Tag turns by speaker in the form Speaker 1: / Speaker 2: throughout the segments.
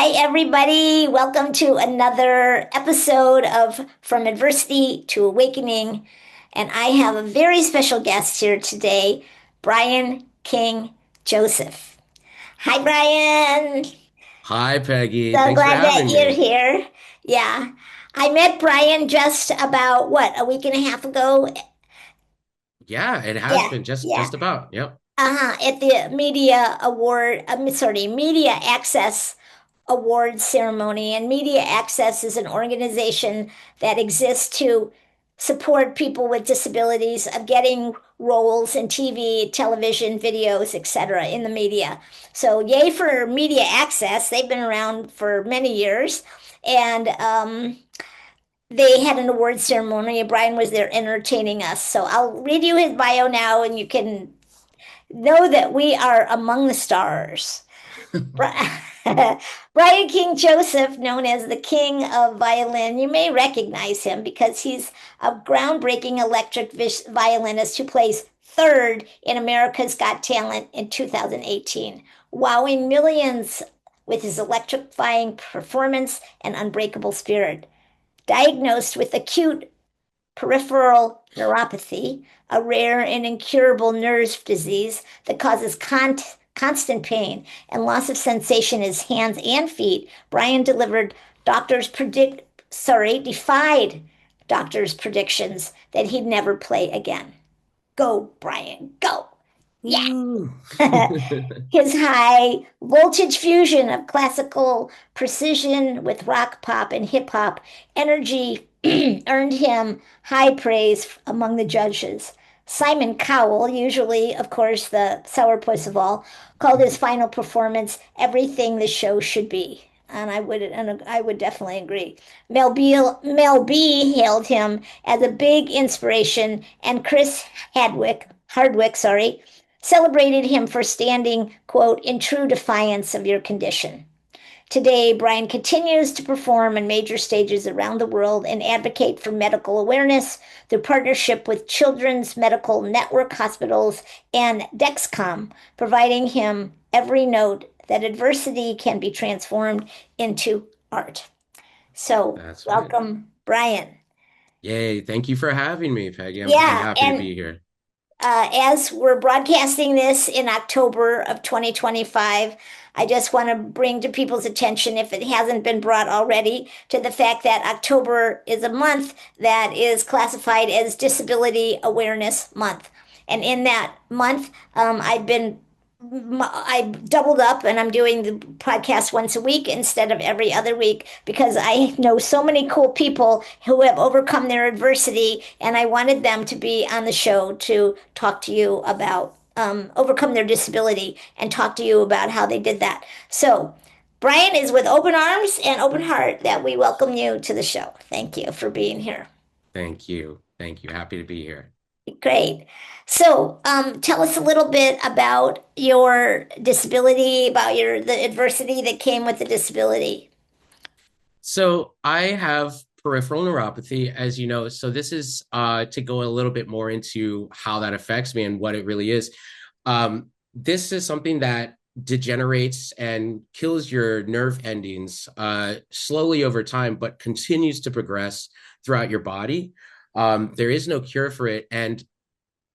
Speaker 1: Hi, everybody. Welcome to another episode of From Adversity to Awakening. And I have a very special guest here today, Brian King Joseph. Hi, Brian.
Speaker 2: Hi, Peggy.
Speaker 1: So
Speaker 2: Thanks for
Speaker 1: glad that
Speaker 2: having
Speaker 1: you're
Speaker 2: me.
Speaker 1: here. Yeah. I met Brian just about, what, a week and a half ago?
Speaker 2: Yeah, it has
Speaker 1: Yeah,
Speaker 2: been
Speaker 1: yeah.
Speaker 2: just about. Yep.
Speaker 1: At the Media Award, sorry, Media Access Awards ceremony. And Media Access is an organization that exists to support people with disabilities of getting roles in TV, television, videos, etc. in the media. So yay for Media Access. They've been around for many years. And they had an award ceremony, and Brian was there entertaining us. So I'll read you his bio now, and you can know that we are among the stars. Brian King Joseph, known as the King of Violin, you may recognize him because he's a groundbreaking electric violinist who plays third in America's Got Talent in 2018, wowing millions with his electrifying performance and unbreakable spirit. Diagnosed with acute peripheral neuropathy, a rare and incurable nerve disease that causes constant pain and loss of sensation in his hands and feet. Brian delivered doctors predict sorry, defied doctors' predictions that he'd never play again. Go, Brian, go. Yeah.
Speaker 2: Woo.
Speaker 1: His high voltage fusion of classical precision with rock, pop, and hip hop energy earned him high praise among the judges. Simon Cowell, usually, of course, the sourpuss of all, called his final performance everything the show should be. And I would definitely agree. Mel B hailed him as a big inspiration, and Chris Hardwick, sorry, celebrated him for standing, quote, in true defiance of your condition. Today, Brian continues to perform on major stages around the world and advocate for medical awareness through partnership with Children's Medical Network hospitals and Dexcom, providing him every note that adversity can be transformed into art. So,
Speaker 2: That's right.
Speaker 1: welcome, Brian.
Speaker 2: Yay. Thank you for having me, Peggy. I'm
Speaker 1: Yeah,
Speaker 2: happy to
Speaker 1: and
Speaker 2: be here.
Speaker 1: as we're broadcasting this in October of 2025, I just want to bring to people's attention, if it hasn't been brought already, to the fact that October is a month that is classified as Disability Awareness Month. And in that month, I doubled up and I'm doing the podcast once a week instead of every other week because I know so many cool people who have overcome their adversity, and I wanted them to be on the show to talk to you about overcome their disability and talk to you about how they did that. So, Brian, is with open arms and open heart that we welcome you to the show. Thank you for being here.
Speaker 2: Thank you. Thank you. Happy to be here.
Speaker 1: Great. So, tell us a little bit about your disability, about the adversity that came with the disability.
Speaker 2: So I have peripheral neuropathy, as you know. So this is to go a little bit more into how that affects me and what it really is. This is something that degenerates and kills your nerve endings slowly over time, but continues to progress throughout your body. There is no cure for it. And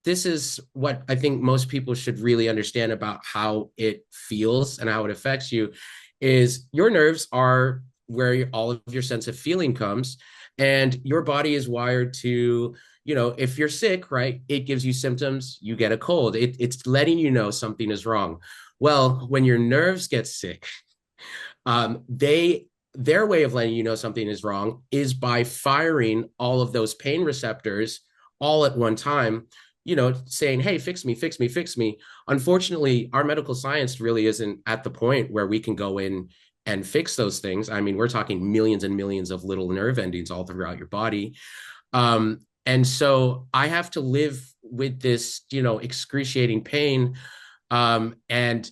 Speaker 2: this is what I think most people should really understand about how it feels and how it affects you is your nerves are where all of your sense of feeling comes, and your body is wired to, if you're sick, right, it gives you symptoms, you get a cold, it's letting you know something is wrong. Well, when your nerves get sick, their way of letting you know something is wrong is by firing all of those pain receptors all at one time, saying, hey, fix me, fix me, fix me. Unfortunately, our medical science really isn't at the point where we can go in and fix those things. I mean, we're talking millions and millions of little nerve endings all throughout your body. And so I have to live with this, excruciating pain, and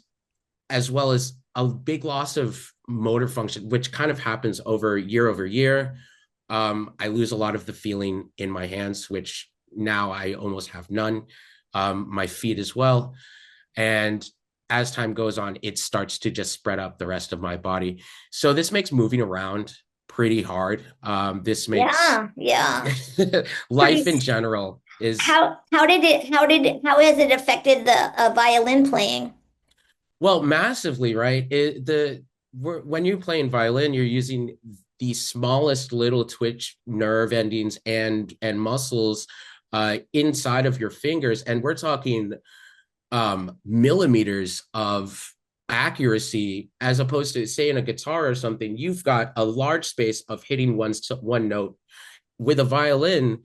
Speaker 2: as well as a big loss of motor function, which kind of happens over year. I lose a lot of the feeling in my hands, which now I almost have none. My feet as well. And as time goes on, it starts to just spread up the rest of my body. So this makes moving around pretty hard. This makes
Speaker 1: Yeah, yeah.
Speaker 2: life
Speaker 1: Pretty.
Speaker 2: in general is
Speaker 1: How has it affected the violin playing?
Speaker 2: well massively, right? When you're playing violin, you're using the smallest little twitch nerve endings and muscles inside of your fingers, and we're talking millimeters of accuracy as opposed to say in a guitar or something you've got a large space of hitting one note. With a violin,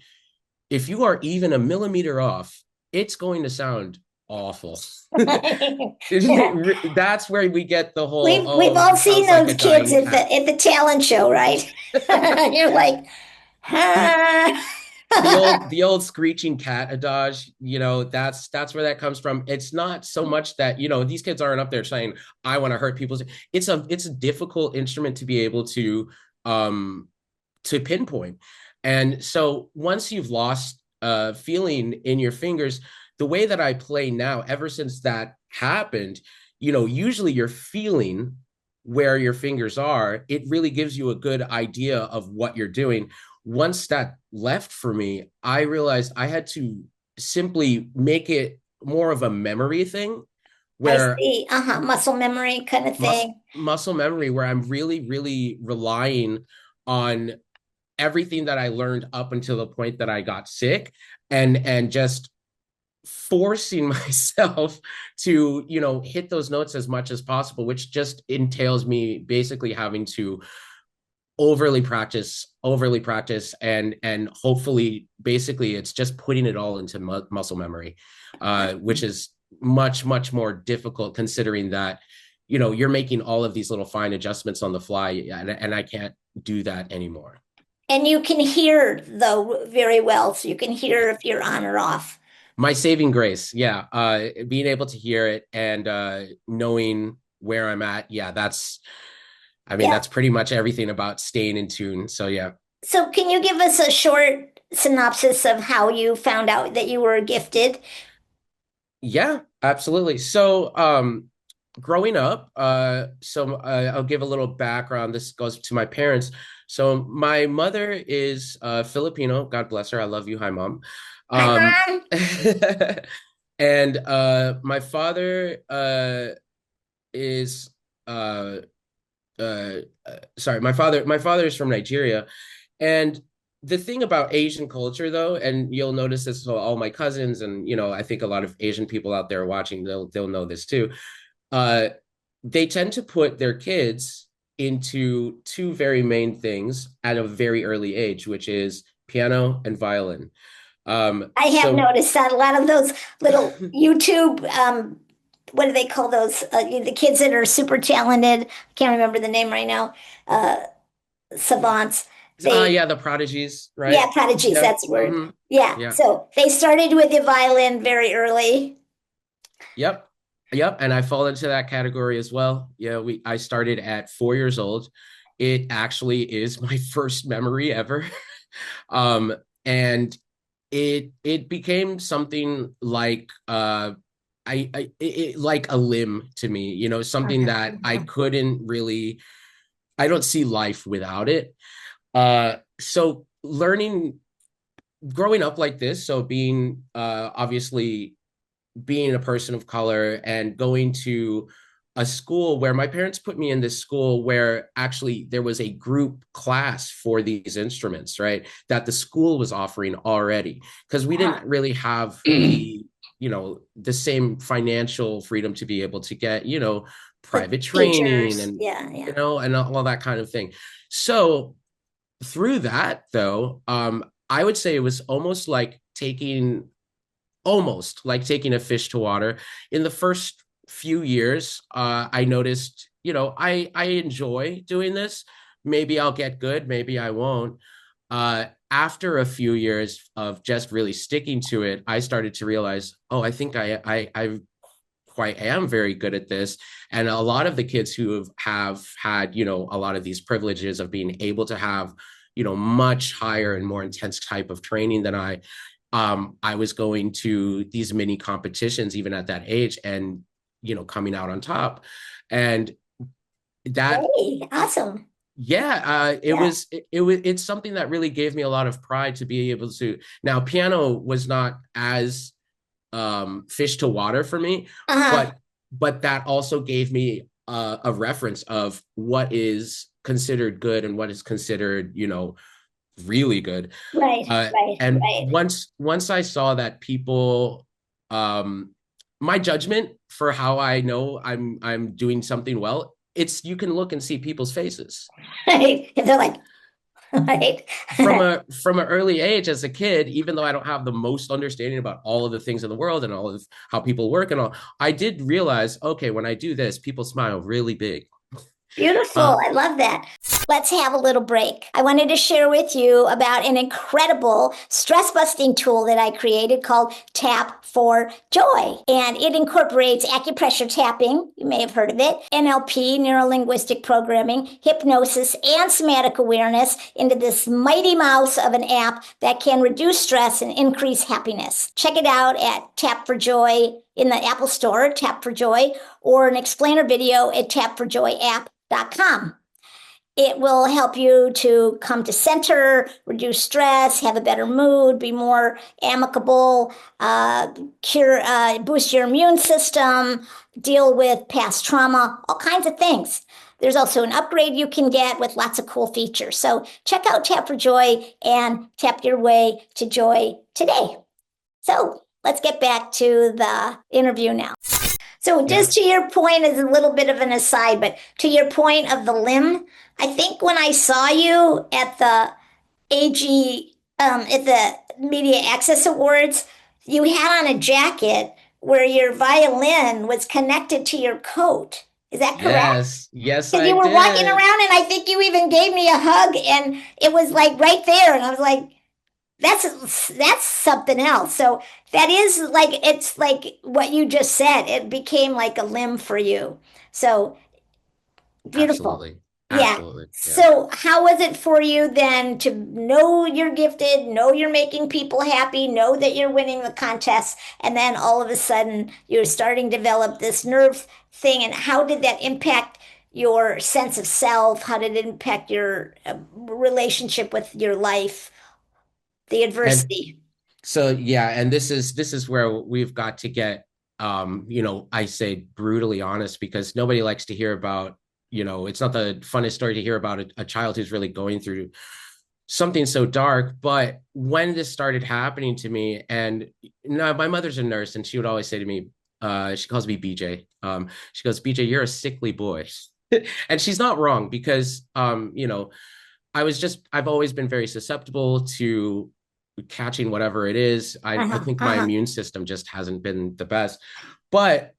Speaker 2: if you are even a millimeter off, it's going to sound awful.
Speaker 1: Yeah.
Speaker 2: That's where we get the whole,
Speaker 1: We've
Speaker 2: oh,
Speaker 1: all
Speaker 2: he
Speaker 1: seen
Speaker 2: sounds like
Speaker 1: those
Speaker 2: a
Speaker 1: kids
Speaker 2: dying
Speaker 1: at
Speaker 2: cat.
Speaker 1: the talent show, right? You're like, ah.
Speaker 2: The old screeching cat adage, that's where that comes from. It's not so much that these kids aren't up there saying I want to hurt people's. It's a difficult instrument to be able um to pinpoint. And so once you've lost feeling in your fingers, the way that I play now, ever since that happened, usually you're feeling where your fingers are. It really gives you a good idea of what you're doing. Once that left for me, I realized I had to simply make it more of a memory thing
Speaker 1: I
Speaker 2: where
Speaker 1: see. Uh-huh. Muscle memory kind of thing.
Speaker 2: muscle memory, where I'm really, really relying on everything that I learned up until the point that I got sick and just forcing myself to hit those notes as much as possible, which just entails me basically having to overly practice and hopefully basically it's just putting it all into muscle memory, which is much much more difficult considering that you're making all of these little fine adjustments on the fly, and I can't do that anymore.
Speaker 1: And you can hear though very well, so you can hear if you're on or off.
Speaker 2: My saving grace, yeah, being able to hear it and knowing where I'm at, yeah, I mean
Speaker 1: Yeah.
Speaker 2: that's pretty much everything about staying in tune. So yeah.
Speaker 1: So can you give us a short synopsis of how you found out that you were gifted?
Speaker 2: Yeah, absolutely. So, growing up, I'll give a little background. This goes to my parents. So, my mother is Filipino. God bless her. I love you. Hi, mom.
Speaker 1: Hi,
Speaker 2: Um,
Speaker 1: Mom.
Speaker 2: and my father is uh, sorry, my father is from Nigeria, and the thing about Asian culture, though, and you'll notice this with all my cousins, and I think a lot of Asian people out there watching, they'll know this too. Uh, they tend to put their kids into two very main things at a very early age, which is piano and violin.
Speaker 1: I have
Speaker 2: So
Speaker 1: noticed that a lot of those little YouTube, what do they call those? The kids that are super talented. I can't remember the name right now. Uh, Savants. They,
Speaker 2: yeah, the prodigies,
Speaker 1: yeah,
Speaker 2: right?
Speaker 1: prodigies.
Speaker 2: Yeah.
Speaker 1: That's the word.
Speaker 2: Hmm.
Speaker 1: Yeah.
Speaker 2: Yeah.
Speaker 1: So they started with the violin very early.
Speaker 2: Yep. Yep. And I fall into that category as well. Yeah, I started at 4 years old. It actually is my first memory ever. Um, and it became something like like a limb to me, something that I
Speaker 1: Mhm.
Speaker 2: couldn't really, I don't see life without it. So learning growing up like this, so being obviously being a person of color and going to a school where my parents put me in this school where actually there was a group class for these instruments, right? That the school was offering already because we didn't really have the same financial freedom to be able to get,
Speaker 1: The
Speaker 2: private training
Speaker 1: teachers.
Speaker 2: and,
Speaker 1: Yeah, yeah.
Speaker 2: and all that kind of thing. So through that though, I would say it was almost like taking a fish to water. In the first few years, I noticed, I enjoy doing this. Maybe I'll get good, maybe I won't. After a few years of just really sticking to it, I started to realize, oh, I think I quite am very good at this. And a lot of the kids who have had, a lot of these privileges of being able to have, much higher and more intense type of training than I was going to these mini competitions even at that age, and coming out on top. And that,
Speaker 1: Hey, awesome.
Speaker 2: yeah,
Speaker 1: Yeah.
Speaker 2: it's something that really gave me a lot of pride to be able to. Now, piano was not as fish to water for me,
Speaker 1: Uh-huh.
Speaker 2: but that also gave me a reference of what is considered good and what is considered, really good.
Speaker 1: Right, right,
Speaker 2: And
Speaker 1: right.
Speaker 2: once I saw that people, um, my judgment for how I know I'm doing something well, it's you can look and see people's faces
Speaker 1: Right. And they're like, right.
Speaker 2: from an early age as a kid. Even though I don't have the most understanding about all of the things in the world and all of how people work and all, I did realize, okay, when I do this, people smile really big.
Speaker 1: Beautiful.
Speaker 2: uh,
Speaker 1: I love that. Let's have a little break. I wanted to share with you about an incredible stress busting tool that I created called Tap for Joy. And it incorporates acupressure tapping, you may have heard of it, NLP, neuro linguistic programming, hypnosis, and somatic awareness into this mighty mouse of an app that can reduce stress and increase happiness. Check it out at Tap for Joy in the Apple Store, Tap for Joy, or an explainer video at tapforjoyapp.com. It will help you to come to center, reduce stress, have a better mood, be more amicable, boost your immune system, deal with past trauma, all kinds of things. There's also an upgrade you can get with lots of cool features. So check out Tap for Joy and tap your way to joy today. So let's get back to the interview now. So
Speaker 2: yeah.
Speaker 1: just to your point, as a little bit of an aside, but to your point of the limb, I think when I saw you at the AG, at the Media Access Awards, you had on a jacket where your violin was connected to your coat. Is that correct?
Speaker 2: Yes,
Speaker 1: Because
Speaker 2: I
Speaker 1: you were walking
Speaker 2: did.
Speaker 1: around and I think you even gave me a hug and it was like right there. And I was like, that's something else. So that is like it's like what you just said. It became like a limb for you. So beautiful.
Speaker 2: Absolutely.
Speaker 1: Yeah.
Speaker 2: Absolutely. Yeah.
Speaker 1: So how was it for you then to know you're gifted, know you're making people happy, know that you're winning the contest, and then all of a sudden you're starting to develop this nerve thing? And how did that impact your sense of self? How did it impact your relationship with your life, the
Speaker 2: And
Speaker 1: adversity?
Speaker 2: so, yeah, and this is where we've got to get, I say brutally honest, because nobody likes to hear about, it's not the funnest story to hear about a child who's really going through something so dark. But when this started happening to me, and now my mother's a nurse, and she would always say to me, she calls me BJ. She goes, BJ, you're a sickly boy. And she's not wrong, because I've always been very susceptible to catching whatever it is. I
Speaker 1: Uh-huh,
Speaker 2: think my
Speaker 1: uh-huh.
Speaker 2: immune system just hasn't been the best. But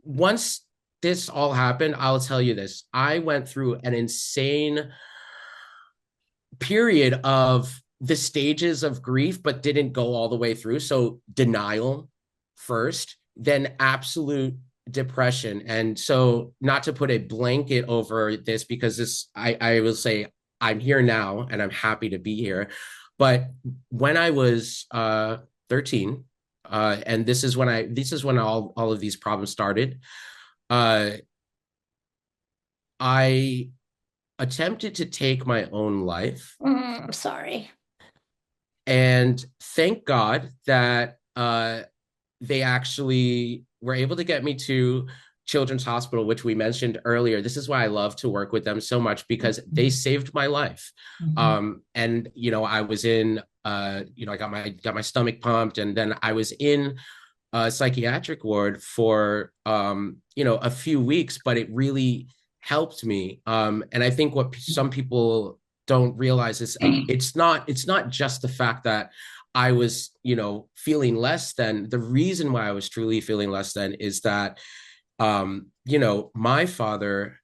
Speaker 2: once this all happened, I'll tell you this. I went through an insane period of the stages of grief, but didn't go all the way through. So denial first, then absolute depression. And so, not to put a blanket over this, because I will say I'm here now and I'm happy to be here. But when I was 13, and this is when all of these problems started. Uh, I attempted to take my own life.
Speaker 1: I'm sorry.
Speaker 2: And thank God that they actually were able to get me to Children's Hospital, which we mentioned earlier. This is why I love to work with them so much, because they saved my life.
Speaker 1: Mhm.
Speaker 2: And I was in, I got my stomach pumped, and then I was in a psychiatric ward for a few weeks, but it really helped me. And I think what some people don't realize is it's not just the fact that I was, feeling less than. The reason why I was truly feeling less than is that my father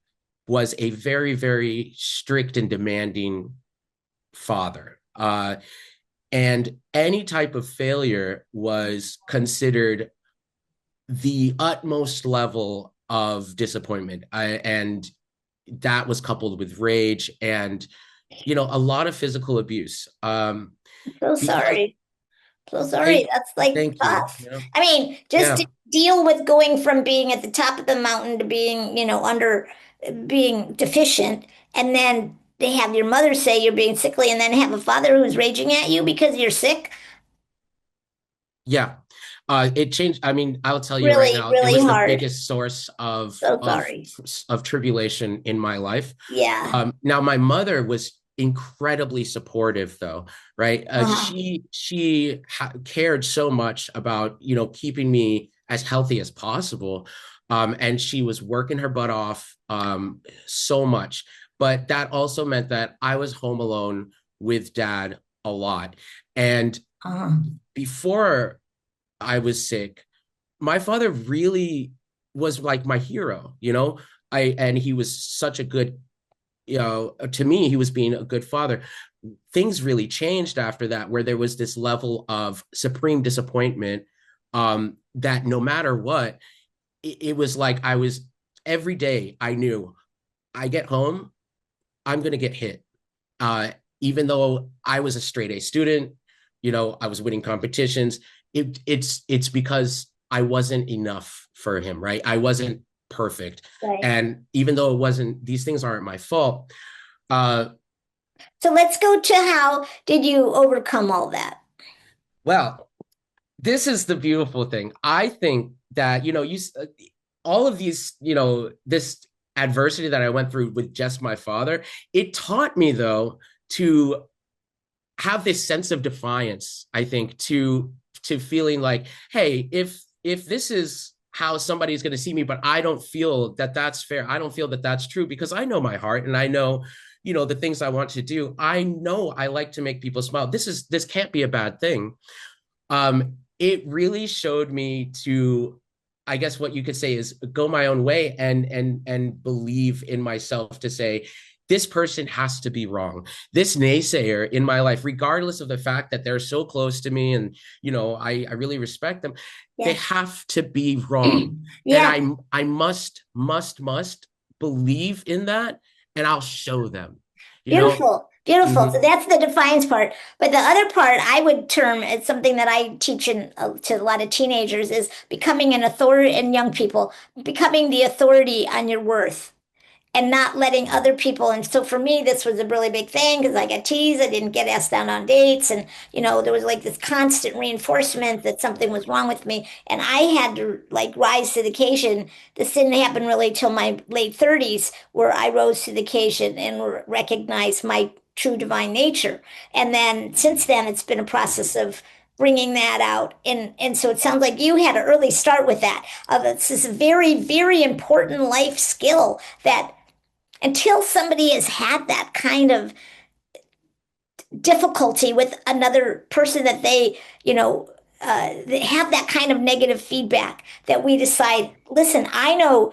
Speaker 2: was a very, very strict and demanding father. And any type of failure was considered the utmost level of disappointment. And that was coupled with rage and, a lot of physical abuse.
Speaker 1: So
Speaker 2: Because
Speaker 1: sorry. So sorry.
Speaker 2: I
Speaker 1: That's like
Speaker 2: thank you.
Speaker 1: tough.
Speaker 2: You know,
Speaker 1: I mean, just
Speaker 2: yeah,
Speaker 1: to deal with going from being at the top of the mountain to being, under being deficient, and then they have your mother say you're being sickly, and then have a father who's raging at you because you're sick.
Speaker 2: yeah. It changed. I mean, I'll tell you right
Speaker 1: Really,
Speaker 2: now, it
Speaker 1: really
Speaker 2: was the
Speaker 1: hard.
Speaker 2: biggest source
Speaker 1: So sorry.
Speaker 2: of tribulation in my life.
Speaker 1: Yeah.
Speaker 2: Now, my mother was incredibly supportive, though, right?
Speaker 1: Uh-huh.
Speaker 2: She cared so much about keeping me as healthy as possible, and she was working her butt off so much. But that also meant that I was home alone with dad a lot, and
Speaker 1: Uh-huh.
Speaker 2: before I was sick, my father really was like my hero, and he was such a good, to me, he was being a good father. Things really changed after that, where there was this level of supreme disappointment, that no matter what, it was like I was every day I knew I get home, I'm going to get hit. Uh, Even though I was a straight A student, I was winning competitions. It's because I wasn't enough for him, right? I wasn't perfect,
Speaker 1: Right.
Speaker 2: and even though it wasn't, these things aren't my fault. Uh,
Speaker 1: So let's go to how did you overcome all that?
Speaker 2: well, this is the beautiful thing. I think that all of these, this adversity that I went through with just my father, it taught me though to have this sense of defiance, I think, to feeling like, hey, if this is how somebody's going to see me, but I don't feel that that's fair, I don't feel that that's true, because I know my heart and I know the things I want to do. I know I like to make people smile. This can't be a bad thing. It really showed me to, I guess what you could say is, go my own way and believe in myself, to say this person has to be wrong. This naysayer in my life, regardless of the fact that they're so close to me and I really respect them, they
Speaker 1: Yes.
Speaker 2: have to be wrong. And
Speaker 1: Yeah.
Speaker 2: I must believe in that, and I'll show them, you know.
Speaker 1: Beautiful. Beautiful. So
Speaker 2: Mhm.
Speaker 1: that's the defiance part. But the other part I would term as something that I teach to a lot of teenagers is becoming an authority and young people, becoming the authority on your worth and not letting other people. And so for me, this was a really big thing because I got teased. I didn't get asked down on dates. And, there was like this constant reinforcement that something was wrong with me. And I had to like rise to the occasion. This didn't happen really till my late 30s, where I rose to the occasion and recognized my true divine nature. And then since then, it's been a process of bringing that out. And so it sounds like you had an early start with that. This is a very, very important life skill that until somebody has had that kind of difficulty with another person that they have that kind of negative feedback, that we decide, listen, I know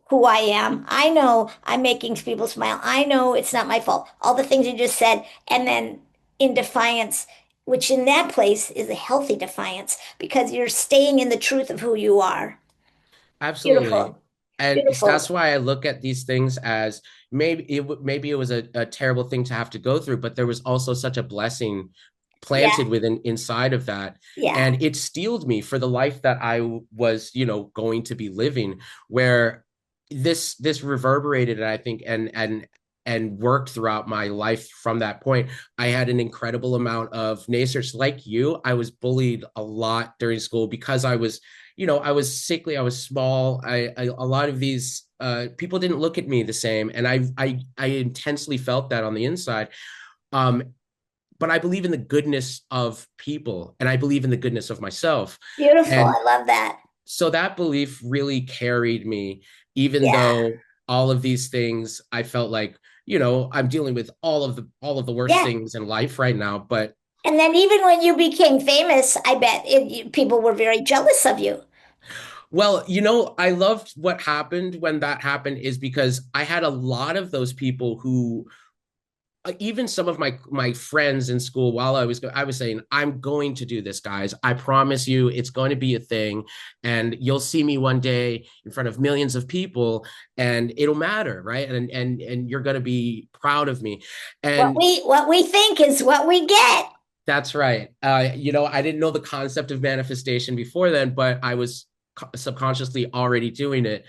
Speaker 1: who I am. I know I'm making people smile. I know it's not my fault. All the things you just said. And then in defiance, which in that place is a healthy defiance because you're staying in the truth of who you are.
Speaker 2: Absolutely.
Speaker 1: Beautiful.
Speaker 2: And that's
Speaker 1: Beautiful.
Speaker 2: why I look at these things as, maybe it was a terrible thing to have to go through, but there was also such a blessing
Speaker 1: Yeah.
Speaker 2: planted within inside of that.
Speaker 1: Yeah.
Speaker 2: And it steeled me for the life that I was, going to be living, where this reverberated, I think, and worked throughout my life from that point. I had an incredible amount of naysayers like you. I was bullied a lot during school because I was sickly, I was small. A lot of these people didn't look at me the same, and I intensely felt that on the inside. Um, but I believe in the goodness of people, and I believe in the goodness of myself,
Speaker 1: Beautiful.
Speaker 2: and
Speaker 1: I love that.
Speaker 2: so that belief really carried me, even
Speaker 1: Yeah.
Speaker 2: though all of these things I felt like I'm dealing with all of the worst
Speaker 1: Yeah.
Speaker 2: things in life right now, but
Speaker 1: And then even when you became famous, I bet people were very jealous of you.
Speaker 2: well, I loved what happened when that happened, is because I had a lot of those people who, even some of my friends in school, while I was saying, I'm going to do this, guys. I promise you, it's going to be a thing, and you'll see me one day in front of millions of people, and it'll matter, right? And you're going to be proud of me,
Speaker 1: What
Speaker 2: and
Speaker 1: we what we think is what we get.
Speaker 2: That's right. I didn't know the concept of manifestation before then, but I was subconsciously already doing it.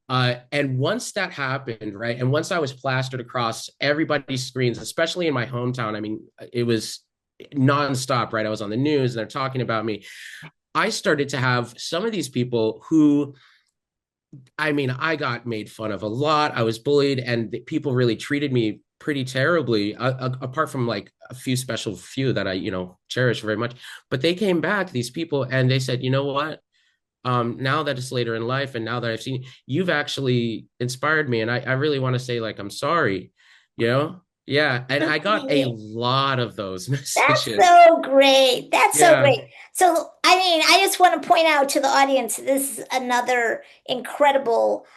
Speaker 2: And once that happened, right, and once I was plastered across everybody's screens, especially in my hometown, I mean, it was nonstop, right? I was on the news and they're talking about me. I started to have some of these people who, I mean, I got made fun of a lot. I was bullied, and people really treated me pretty terribly, apart from like a few special few that I, cherish very much. But they came back, these people, and they said, you know what? Now that it's later in life and now that I've seen you, you've actually inspired me. And I really want to say, like, I'm sorry, you know? Yeah. And I got a
Speaker 1: Okay.
Speaker 2: lot of those
Speaker 1: That's
Speaker 2: messages.
Speaker 1: so great. That's so
Speaker 2: Yeah.
Speaker 1: great. So, I mean, I just want to point out to the audience, this is another incredible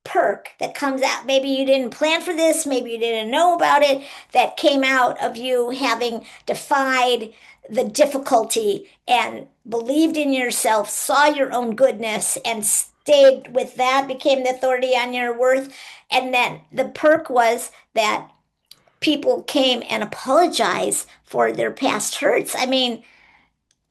Speaker 1: perk that comes out. Maybe you didn't plan for this, maybe you didn't know about it, that came out of you having defied the difficulty and believed in yourself, saw your own goodness, and stayed with that, became the authority on your worth. And then the perk was that people came and apologized for their past hurts. I mean,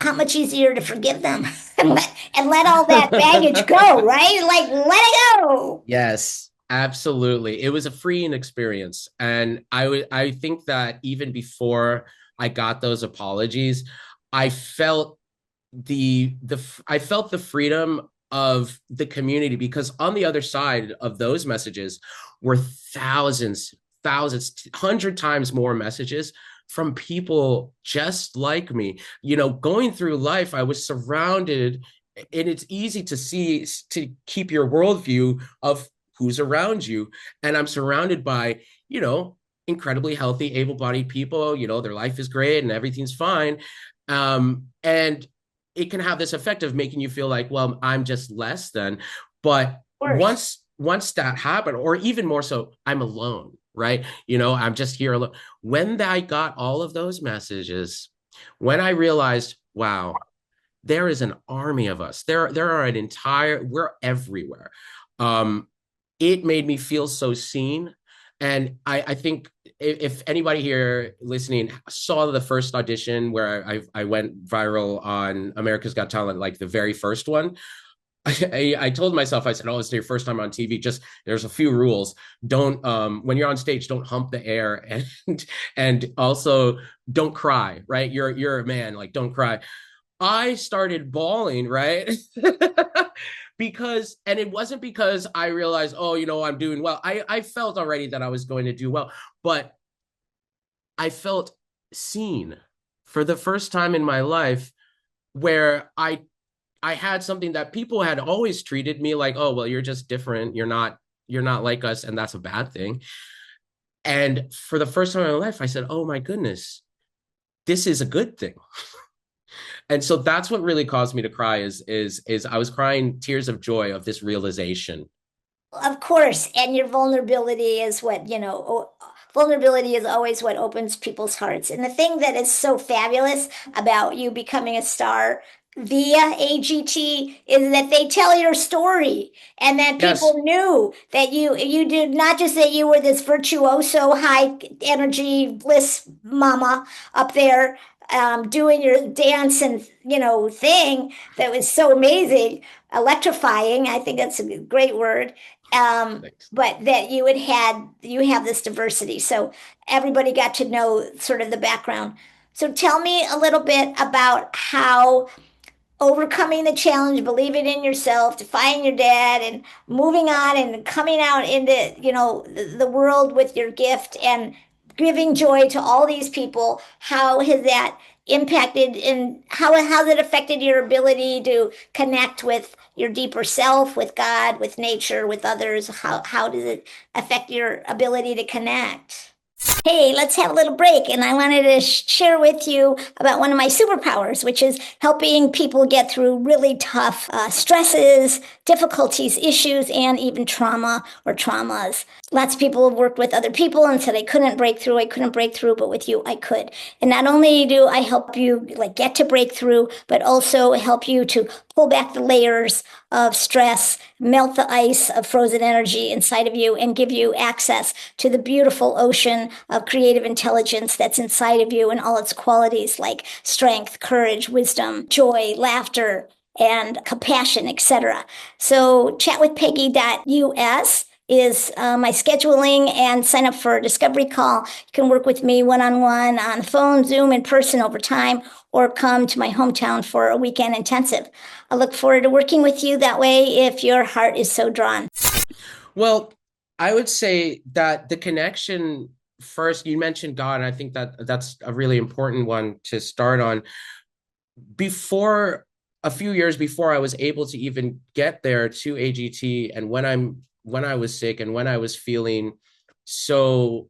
Speaker 1: how much easier to forgive them and let all that baggage go, right? Like, let it go.
Speaker 2: Yes, absolutely. It was a freeing experience. And I think that even before I got those apologies, I felt I felt the freedom of the community, because on the other side of those messages were thousands, 100 times more messages from people just like me. Going through life, I was surrounded, and it's easy to see, to keep your worldview of who's around you. And I'm surrounded by, incredibly healthy, able-bodied people. Their life is great and everything's fine. And it can have this effect of making you feel like, well, I'm just less than. But
Speaker 1: Of course.
Speaker 2: once that happened, or even more so, I'm alone, right? I'm just here alone. When I got all of those messages, when I realized, wow, there is an army of us. There are an entire, we're everywhere. Um, it made me feel so seen. And I think if anybody here listening saw the first audition where I went viral on America's Got Talent, like the very first one, I told myself, I said, oh, it's your first time on TV. Just, there's a few rules. Don't, when you're on stage, don't hump the air, and also don't cry, right? You're a man, like, don't cry. I started bawling, right? And it wasn't because I realized, oh, I'm doing well. I felt already that I was going to do well, but I felt seen for the first time in my life, where I had something that people had always treated me like, oh, well, you're just different. You're not like us, and that's a bad thing. And for the first time in my life, I said, oh my goodness, this is a good thing. And so that's what really caused me to cry, is I was crying tears of joy of this realization.
Speaker 1: Of course. And your vulnerability is what, vulnerability is always what opens people's hearts. And the thing that is so fabulous about you becoming a star via AGT is that they tell your story, and that
Speaker 2: Yes.
Speaker 1: people knew that you did not just that you were this virtuoso high energy bliss mama up there, doing your dance and thing that was so amazing, electrifying. I think that's a great word.
Speaker 2: Thanks.
Speaker 1: But that you have this diversity, so everybody got to know sort of the background. So tell me a little bit about how overcoming the challenge, believing in yourself, defying your dad, and moving on and coming out into, the world with your gift and giving joy to all these people. How has that impacted, and how has it affected your ability to connect with your deeper self, with God, with nature, with others? How does it affect your ability to connect? Hey, let's have a little break. And I wanted to share with you about one of my superpowers, which is helping people get through really tough stresses, difficulties, issues, and even trauma or traumas. Lots of people have worked with other people and said, I couldn't break through, but with you, I could. And not only do I help you like get to breakthrough, but also help you to pull back the layers of stress, melt the ice of frozen energy inside of you, and give you access to the beautiful ocean of creative intelligence that's inside of you and all its qualities like strength, courage, wisdom, joy, laughter, and compassion, etc. So chatwithpeggy.us is my scheduling, and sign up for a discovery call. You can work with me one-on-one on the phone, Zoom, in person over time, or come to my hometown for a weekend intensive. I look forward to working with you that way if your heart is so drawn.
Speaker 2: Well, I would say that the connection first, you mentioned God, and I think that that's a really important one to start on. Before a few years before I was able to even get there to AGT, and when I was sick and when I was feeling so,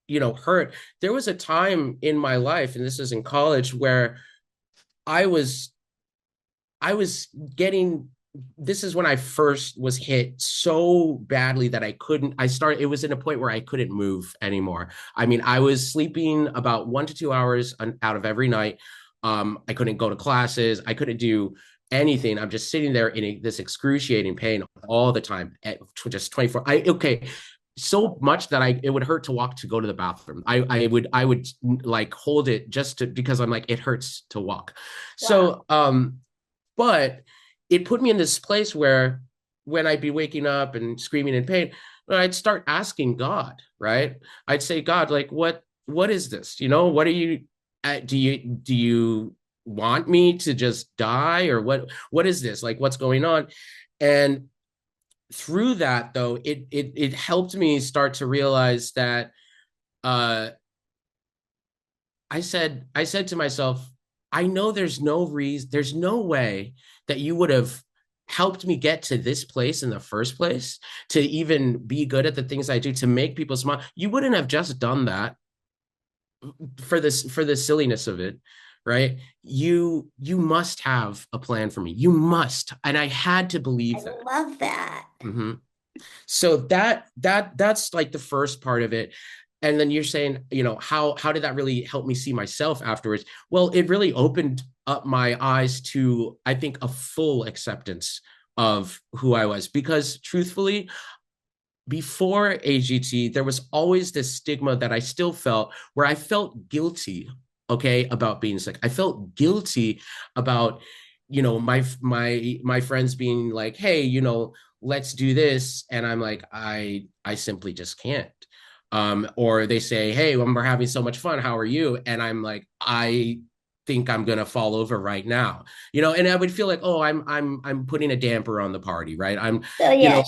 Speaker 2: hurt, there was a time in my life, and this is in college, where I was I was getting this is when I first was hit so badly that it was in a point where I couldn't move anymore. I mean, I was sleeping about 1 to 2 hours out of every night. I couldn't go to classes. I couldn't do anything. I'm just sitting there in this excruciating pain all the time at just 24. Okay. So much that it would hurt to walk to go to the bathroom. I would like hold it because I'm like, it hurts to walk.
Speaker 1: Wow.
Speaker 2: So but it put me in this place where when I'd be waking up and screaming in pain, I'd start asking God, right? I'd say, God, like, what is this? What are you, do you want me to just die, or what is this? Like, what's going on? And through that, though, it helped me start to realize that, uh, I said to myself, I know there's no way that you would have helped me get to this place in the first place, to even be good at the things I do, to make people smile. You wouldn't have just done that for the silliness of it, right? You must have a plan for me. You must. And I had to
Speaker 1: I
Speaker 2: believe that.
Speaker 1: love that.
Speaker 2: Mhm. So that's like the first part of it. And then you're saying, how did that really help me see myself afterwards? Well, it really opened up my eyes to, I think, a full acceptance of who I was. Because truthfully, before AGT, there was always this stigma that I still felt, where I felt guilty, okay, about being sick. I felt guilty about, my friends being like, hey, let's do this. And I'm like, I simply just can't. Or they say, hey, when we're having so much fun, how are you? And I'm like, I think I'm gonna fall over right now. And I would feel like, oh, I'm putting a damper on the party, right?
Speaker 1: So,
Speaker 2: you know,
Speaker 1: yeah,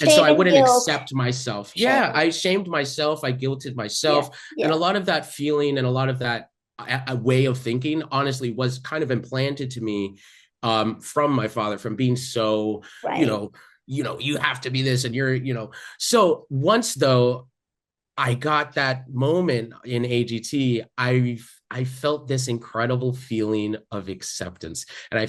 Speaker 2: and so
Speaker 1: shame
Speaker 2: I
Speaker 1: and
Speaker 2: wouldn't
Speaker 1: guilt.
Speaker 2: accept myself. Yeah,
Speaker 1: Shame.
Speaker 2: I shamed myself. I guilted
Speaker 1: Yeah,
Speaker 2: myself. And a
Speaker 1: yeah,
Speaker 2: lot of that feeling and a lot of that a way of thinking, honestly, was kind of implanted to me, from my father, from being so, you
Speaker 1: right.
Speaker 2: know, you have to be this, and So once, though, I got that moment in AGT, I felt this incredible feeling of acceptance. And I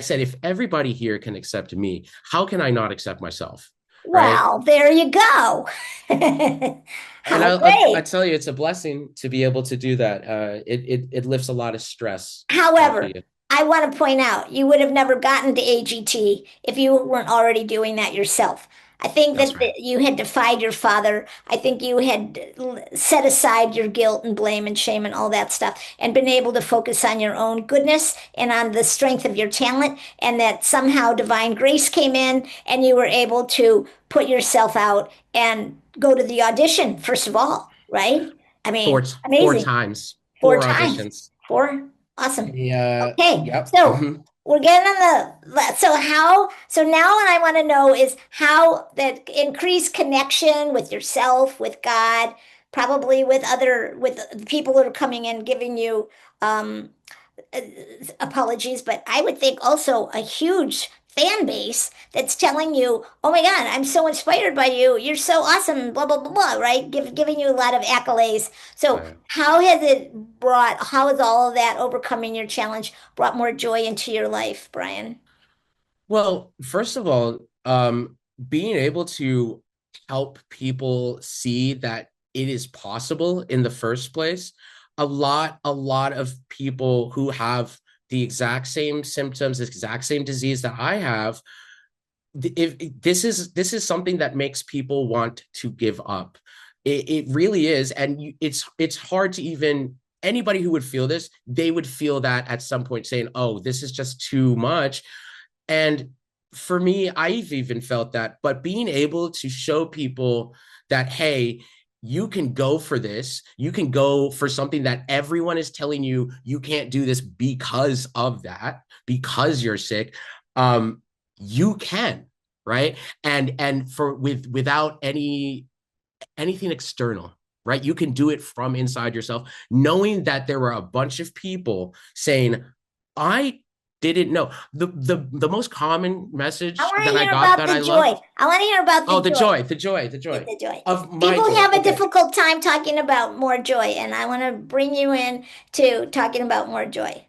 Speaker 2: said, if everybody here can accept me, how can I not accept myself? Right.
Speaker 1: Well, there you go.
Speaker 2: And
Speaker 1: How great.
Speaker 2: I tell you, it's a blessing to be able to do that. It lifts a lot of stress off of
Speaker 1: However,
Speaker 2: you.
Speaker 1: I want to point out you would have never gotten to AGT if you weren't already doing that yourself. I think
Speaker 2: That's
Speaker 1: that
Speaker 2: right.
Speaker 1: you had defied your father. I think you had set aside your guilt and blame and shame and all that stuff and been able to focus on your own goodness and on the strength of your talent. And that somehow divine grace came in and you were able to put yourself out and go to the audition, first of all, right? I
Speaker 2: Four
Speaker 1: mean,
Speaker 2: four
Speaker 1: amazing.
Speaker 2: times,
Speaker 1: Four
Speaker 2: four
Speaker 1: times.
Speaker 2: auditions.
Speaker 1: Four. Awesome. Okay,
Speaker 2: Yep.
Speaker 1: so we're getting on so now what I want to know is how that increased connection with yourself, with God, probably with people that are coming in giving you um uh, apologies, but I would think also a huge fan base that's telling you, "Oh my God, I'm so inspired by you. You're so awesome." Blah blah blah blah. Right? Giving you a lot of accolades. So
Speaker 2: Uh,
Speaker 1: how has all of that overcoming your challenge brought more joy into your life, Brian?
Speaker 2: Well, first of all, being able to help people see that it is possible in the first place. A lot of people who have the exact same symptoms, the exact same disease that I have, if this is something that makes people want to give up. It really is. And it's hard to even, anybody who would feel this, they would feel that at some point saying, oh, this is just too much. And for me, I've even felt that, but being able to show people that, hey, you can go for this, you can go for something that everyone is telling you you can't do this because of that, because you're sick. Um, you can, right? And for without anything external, right? You can do it from inside yourself, knowing that there were a bunch of people saying, I didn't know. The most common
Speaker 1: I
Speaker 2: message
Speaker 1: want to
Speaker 2: that I
Speaker 1: hear
Speaker 2: got
Speaker 1: about
Speaker 2: that
Speaker 1: the
Speaker 2: I loved,
Speaker 1: joy. I want to hear about the
Speaker 2: oh,
Speaker 1: joy.
Speaker 2: the joy
Speaker 1: The joy.
Speaker 2: of
Speaker 1: People
Speaker 2: Michael.
Speaker 1: have a
Speaker 2: Okay.
Speaker 1: difficult time talking about more joy, and I want to bring you in to talking about more joy.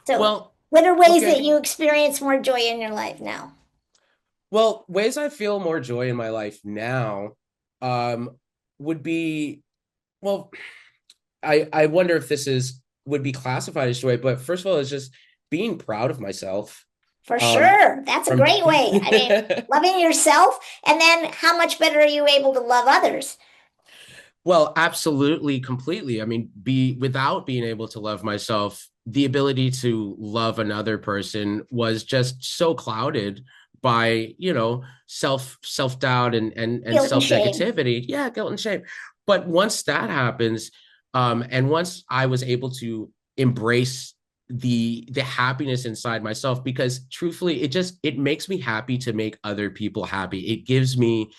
Speaker 1: So,
Speaker 2: Well,
Speaker 1: what are ways that
Speaker 2: okay.
Speaker 1: you experience more joy in your life now?
Speaker 2: Well, ways I feel more joy in my life now um would be, well, I wonder if this is would be classified as joy, but first of all, it's just being proud of myself.
Speaker 1: For
Speaker 2: Um
Speaker 1: sure. That's a
Speaker 2: from
Speaker 1: great way. I mean, loving yourself, and then how much better are you able to love others?
Speaker 2: Well, absolutely, completely. I mean, be without being able to love myself, the ability to love another person was just so clouded by, self-doubt and
Speaker 1: Guilt and shame.
Speaker 2: self-negativity. Yeah, guilt and shame. But once that happens, and once I was able to embrace the happiness inside myself, because truthfully, it makes me happy to make other people happy. It gives me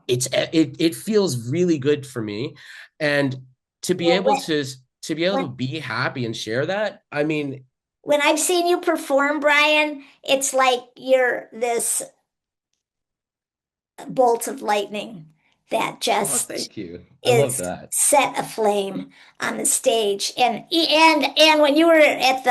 Speaker 2: it feels really good for me, and to be
Speaker 1: Well,
Speaker 2: able to
Speaker 1: when,
Speaker 2: be happy and share that, I mean,
Speaker 1: when I've seen you perform, Brian, it's like you're this bolt of lightning that
Speaker 2: oh,
Speaker 1: just
Speaker 2: thank you, I love
Speaker 1: is
Speaker 2: that.
Speaker 1: set aflame on the stage. And when you were at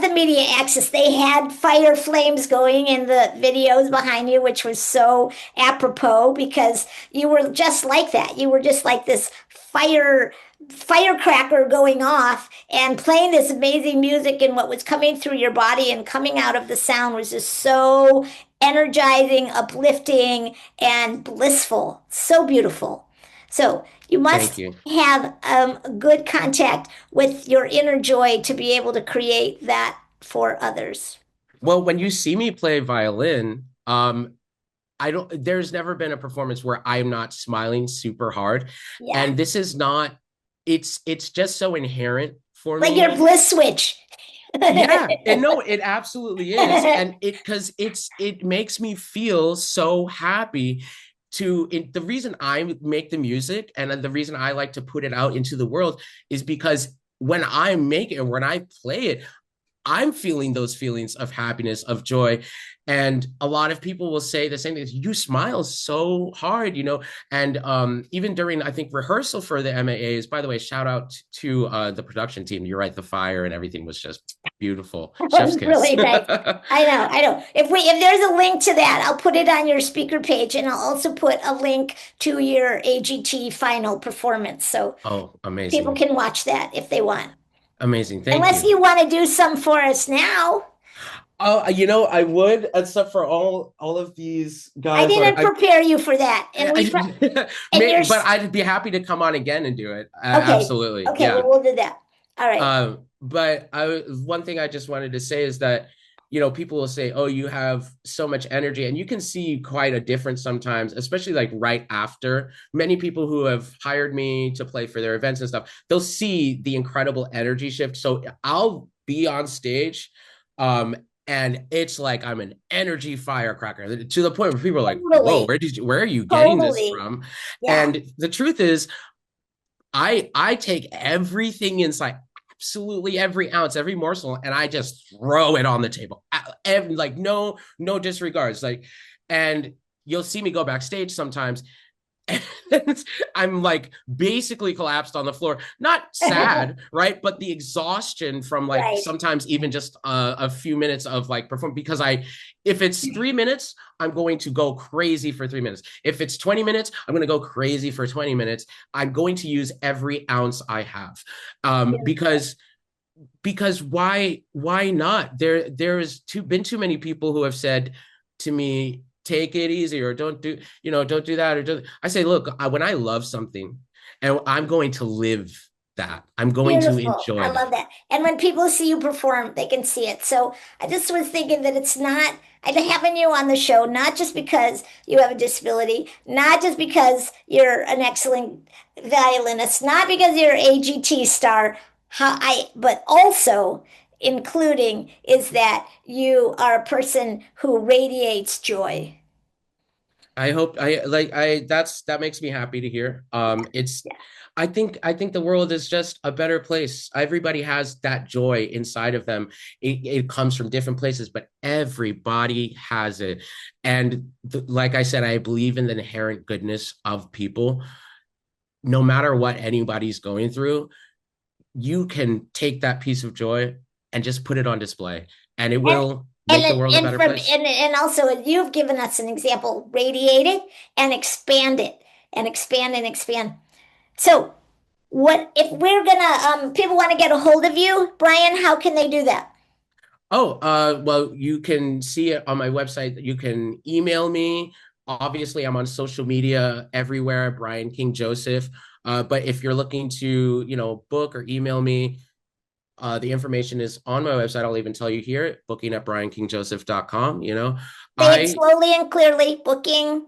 Speaker 1: the media access, they had fire flames going in the videos behind you, which was so apropos because you were just like that. You were just like this firecracker going off and playing this amazing music, and what was coming through your body and coming out of the sound was just so energizing, uplifting, and blissful. So beautiful. So you
Speaker 2: Thank
Speaker 1: must
Speaker 2: you.
Speaker 1: have good contact with your inner joy to be able to create that for others.
Speaker 2: Well, when you see me play violin, I don't there's never been a performance where I'm not smiling super hard,
Speaker 1: Yeah.
Speaker 2: and this is not, it's just so inherent for
Speaker 1: Like your
Speaker 2: me.
Speaker 1: bliss switch.
Speaker 2: Yeah, and no, it absolutely is. And because it makes me feel so happy the reason I make the music and the reason I like to put it out into the world is because when I make it, when I play it, I'm feeling those feelings of happiness, of joy. And a lot of people will say the same thing. You smile so hard, And even during, I think, rehearsal for the MAAs, by the way, shout out to the production team. You're right, the fire and everything was just beautiful.
Speaker 1: That
Speaker 2: Chef's
Speaker 1: was
Speaker 2: kiss.
Speaker 1: really nice. I know, I know. If there's a link to that, I'll put it on your speaker page, and I'll also put a link to your AGT final performance so
Speaker 2: Oh,
Speaker 1: people
Speaker 2: amazing.
Speaker 1: can watch that if they want.
Speaker 2: Amazing. Thank
Speaker 1: Unless
Speaker 2: you.
Speaker 1: you want to do some for us now.
Speaker 2: Oh, I would, except for all of these
Speaker 1: I
Speaker 2: guys are
Speaker 1: didn't prepare you for that. And you're
Speaker 2: but I'd be happy to come on again and do it.
Speaker 1: okay.
Speaker 2: Absolutely.
Speaker 1: Okay, well
Speaker 2: Yeah.
Speaker 1: we'll do that. All right.
Speaker 2: But one thing I just wanted to say is that, people will say, "Oh, you have so much energy," and you can see quite a difference sometimes, especially like right after. Many people who have hired me to play for their events and stuff, they'll see the incredible energy shift. So I'll be on stage, um, and it's like I'm an energy firecracker to the point where people are like, "Whoa,
Speaker 1: Totally.
Speaker 2: where are you getting this
Speaker 1: Totally.
Speaker 2: from?"
Speaker 1: Yeah.
Speaker 2: And the truth is, I take everything inside, absolutely every ounce, every morsel, and I just throw it on the table. Like no disregards. Like, and you'll see me go backstage sometimes, I'm like basically collapsed on the floor. Not sad, right? But the exhaustion from like
Speaker 1: Right.
Speaker 2: sometimes even just a few minutes of like perform, because if it's 3 minutes, I'm going to go crazy for 3 minutes. If it's 20 minutes, I'm going to go crazy for 20 minutes. I'm going to use every ounce I have,
Speaker 1: Beautiful.
Speaker 2: because why not? There's been too many people who have said to me take it easy, or don't do, don't do that, or do. I say, look, when I love something, and I'm going to live that, I'm going to
Speaker 1: Beautiful. I
Speaker 2: enjoy
Speaker 1: love
Speaker 2: that.
Speaker 1: that. And when people see you perform, they can see it. So I just was thinking that it's not, I having you on the show, not just because you have a disability, not just because you're an excellent violinist, not because you're an AGT star, but also including is that you are a person who radiates joy.
Speaker 2: I hope that makes me happy to hear. It's
Speaker 1: Yeah.
Speaker 2: I think the world is just a better place. Everybody has that joy inside of them. It comes from different places, but everybody has it. And like I said, I believe in the inherent goodness of people. No matter what anybody's going through, you can take that piece of joy and just put it on display, and it
Speaker 1: And
Speaker 2: will make the world a better place.
Speaker 1: and also you've given us an example, radiate it and expand it and expand and expand. So what if we're gonna people want to get a hold of you, Brian, how can they do that?
Speaker 2: Oh, well, you can see it on my website. You can email me. Obviously, I'm on social media everywhere, Brian King Joseph. But if you're looking to, book or email me, the information is on my website. I'll even tell you here, booking at briankingjoseph.com.
Speaker 1: Say it
Speaker 2: I,
Speaker 1: slowly and clearly. Booking.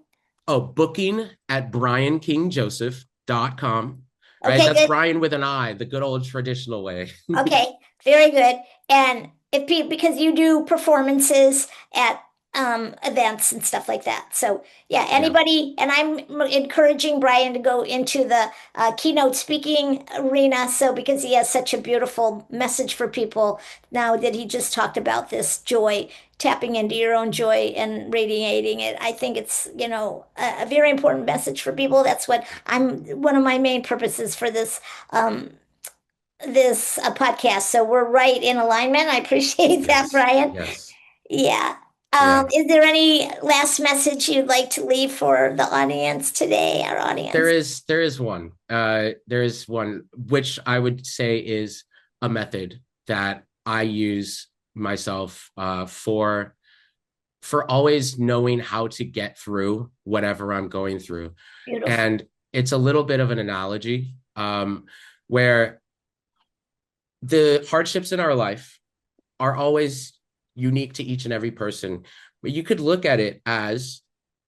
Speaker 2: booking at briankingjoseph.com, right?
Speaker 1: Okay,
Speaker 2: That's
Speaker 1: good.
Speaker 2: Brian with an I, the good old traditional way.
Speaker 1: Okay, very good. And if because you do performances at events and stuff like that. So yeah,
Speaker 2: Yeah.
Speaker 1: anybody, and I'm encouraging Brian to go into the keynote speaking arena. So because he has such a beautiful message for people now that he just talked about this joy, tapping into your own joy and radiating it. I think it's, a very important message for people. That's what one of my main purposes for um, this podcast. So we're right in alignment. I appreciate that,
Speaker 2: Yes.
Speaker 1: Brian.
Speaker 2: Yes.
Speaker 1: Yeah.
Speaker 2: Yeah.
Speaker 1: Is there any last message you'd like to leave for the audience today, our
Speaker 2: There
Speaker 1: audience?
Speaker 2: is there is one. There is one which I would say is a method that I use myself for always knowing how to get through whatever I'm going through.
Speaker 1: Beautiful.
Speaker 2: And it's a little bit of an analogy, where the hardships in our life are always unique to each and every person. But you could look at it as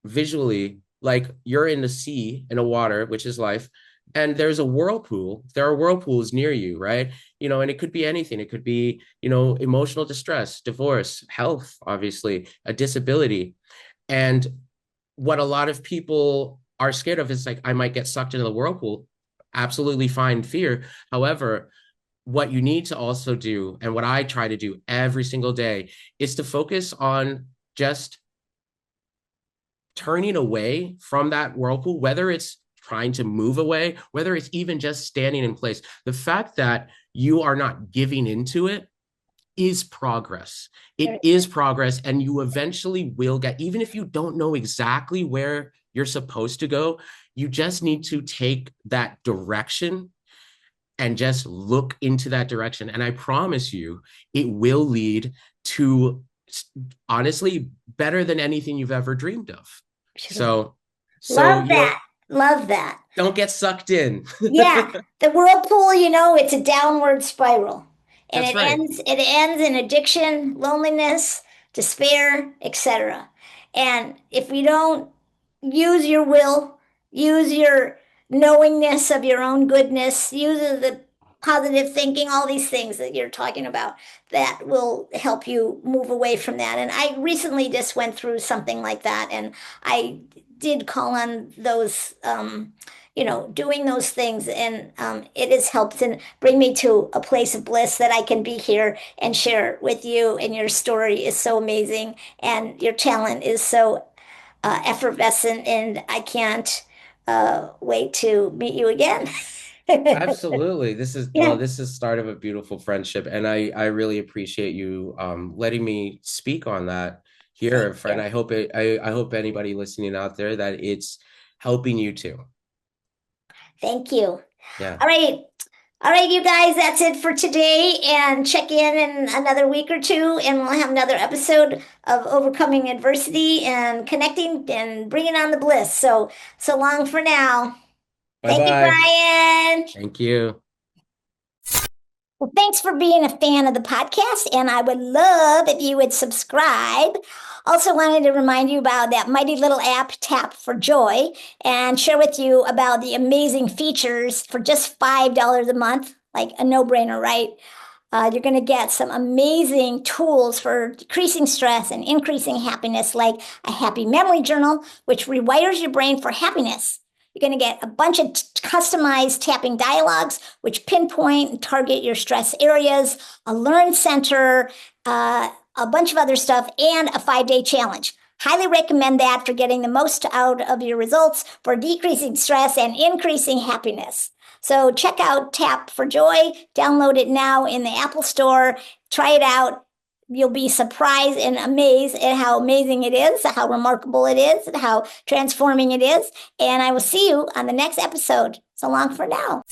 Speaker 2: visually like you're in the sea, in a water, which is life, and there's a whirlpool. There are whirlpools near you, right? And it could be anything. It could be, emotional distress, divorce, health, obviously, a disability. And what a lot of people are scared of is like, I might get sucked into the whirlpool. Absolutely fine fear. However, what you need to also do, and what I try to do every single day, is to focus on just turning away from that whirlpool, whether it's trying to move away, whether it's even just standing in place. The fact that you are not giving into it is progress. It
Speaker 1: Very
Speaker 2: is progress, and you eventually will get, even if you don't know exactly where you're supposed to go, you just need to take that direction and just look into that direction. And I promise you, it will lead to, honestly, better than anything you've ever dreamed of.
Speaker 1: beautiful.
Speaker 2: So, so,
Speaker 1: Love that. Love that.
Speaker 2: don't get sucked in.
Speaker 1: Yeah, the whirlpool, it's a downward spiral. And
Speaker 2: That's right.
Speaker 1: it ends in addiction, loneliness, despair, etc. And if you don't use your will, use your knowingness of your own goodness, use the positive thinking, all these things that you're talking about, that will help you move away from that. And I recently just went through something like that, and I did call on those doing those things. And it has helped and bring me to a place of bliss that I can be here and share with you. And your story is so amazing, and your talent is so effervescent. And I can't wait to meet you again.
Speaker 2: Absolutely.
Speaker 1: Yeah,
Speaker 2: This is start of a beautiful friendship. And I really appreciate you letting me speak on that
Speaker 1: thank
Speaker 2: here, friend.
Speaker 1: you.
Speaker 2: I hope anybody listening out there that it's helping you too.
Speaker 1: Thank you.
Speaker 2: Yeah.
Speaker 1: All right. All right, you guys, that's it for today. And check in another week or two, and we'll have another episode of overcoming adversity and connecting and bringing on the bliss. So long for now.
Speaker 2: Bye
Speaker 1: Thank you,
Speaker 2: bye.
Speaker 1: Brian.
Speaker 2: Thank you.
Speaker 1: Well, thanks for being a fan of the podcast, and I would love if you would subscribe. Also, wanted to remind you about that mighty little app, Tap for Joy, and share with you about the amazing features for just $5 a month, like a no brainer, right? You're going to get some amazing tools for decreasing stress and increasing happiness, like a happy memory journal, which rewires your brain for happiness. You're going to get a bunch of customized tapping dialogues, which pinpoint and target your stress areas, a learn center, a bunch of other stuff, and a 5-day challenge. Highly recommend that for getting the most out of your results for decreasing stress and increasing happiness. So check out Tap for Joy, download it now in the Apple Store, try it out. You'll be surprised and amazed at how amazing it is, how remarkable it is, and how transforming it is. And I will see you on the next episode. So long for now.